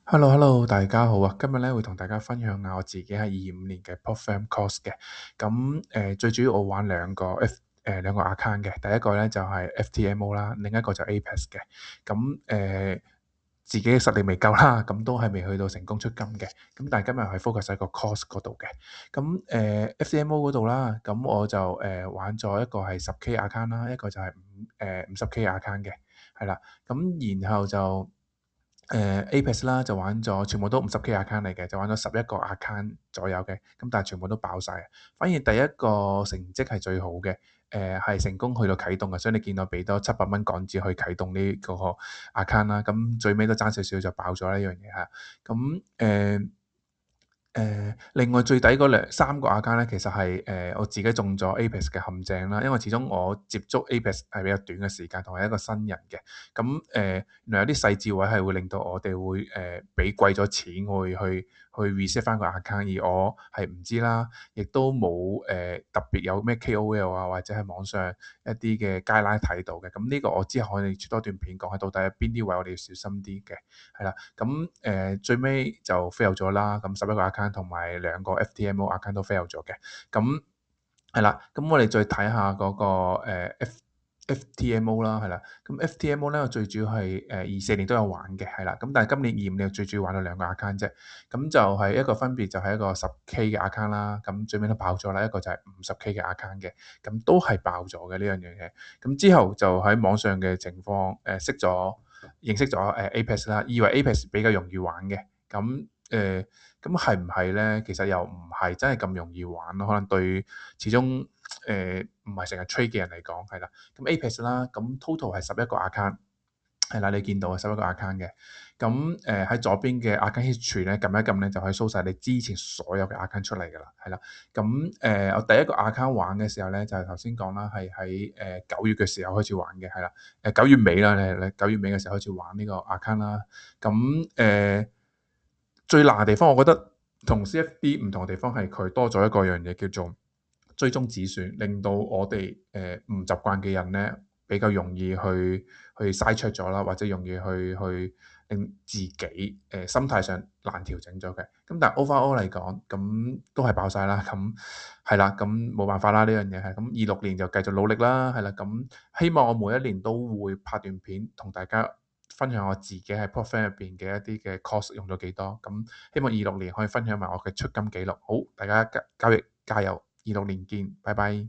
Hello，大家好啊！今日咧會同大家分享下我自己喺25年嘅 Popfam course 嘅。咁最主要我玩兩個 account 嘅，第一個咧就係 FTMO 啦，另一個就 Apex 嘅。咁自己嘅實力未夠啦，咁都係未去到成功出金嘅。咁但係今日係 focus 喺個 course 嗰度嘅。咁FTMO 嗰度啦，咁我就玩咗一個係10K account 啦，一個就係50K account 嘅，係啦。咁然後就Apex 啦，就玩咗全部都50K account 嚟嘅，就玩咗11個 account 左右嘅，咁但係全部都爆晒。反而第一個成績係最好嘅，係成功去到啟動嘅，所以你見到俾多700蚊港紙去啟動呢個 account 啦，咁最尾都爭少少就爆咗呢樣嘢嚇。咁另外最底嗰3個 account 咧，其實係我自己中咗 Apex 嘅陷阱啦，因為始終我接觸 Apex 係比較短嘅時間，同埋一個新人嘅。咁原來有啲細節位係會令到我哋會俾貴咗錢會去 reset 翻個 account，而我係唔知啦，亦都冇特別有咩 KOL 啊，或者係網上一啲嘅 guideline 睇到嘅。咁呢個我之後可以出多段片講下到底邊啲位我哋要小心啲嘅，係啦。咁最尾就 fail 咗啦，咁11個 account 同埋2個 FTMO account 都 fail 咗嘅。咁係啦，咁我哋再睇下嗰個FTMO 啦，係啦。咁 FTMO 咧，我最主要係24年都有玩嘅，係啦。咁但係今年25年最主要玩咗2個 account 啫。咁就係一個分別就係一個10K 嘅 account 啦，咁最尾都爆咗啦。一個就係50K 嘅 account 嘅，咁都係爆咗嘅呢樣嘢。咁之後就喺網上嘅情況認識咗Apex 啦，以為 Apex 比較容易玩嘅。咁係唔係咧？其實又唔係真係咁容易玩咯，可能對始終唔係成日 trade 嘅人嚟講係啦。咁 Apex 啦，咁 total 係11個 account 係啦，你見到啊11個 account 嘅。咁喺左邊嘅 account history 咧，撳一撳咧就可以 show 晒你之前所有嘅 account 出嚟㗎啦，係啦。咁我第一個 account 玩嘅時候咧，就係頭先講啦，係喺9月嘅時候開始玩嘅，係啦。9月尾啦，你9月尾嘅時候開始玩呢個 account 啦。咁最難嘅地方，我覺得同 CFD 唔同嘅地方係佢多咗一個樣嘢叫做追蹤止損，令到我哋唔習慣嘅人咧比較容易去嘥出咗啦，或者容易去令自己心態上難調整咗嘅。咁但係 overall 嚟講，咁都係爆晒啦。咁係啦，咁冇辦法啦，呢樣嘢係咁。26年就繼續努力啦，係啦。咁希望我每一年都會拍段片同大家分享我自己喺 Popfam 入邊嘅一啲嘅 course 用咗幾多。咁希望26年可以分享埋我嘅出金記錄。好，大家交易加油，26年見，拜拜。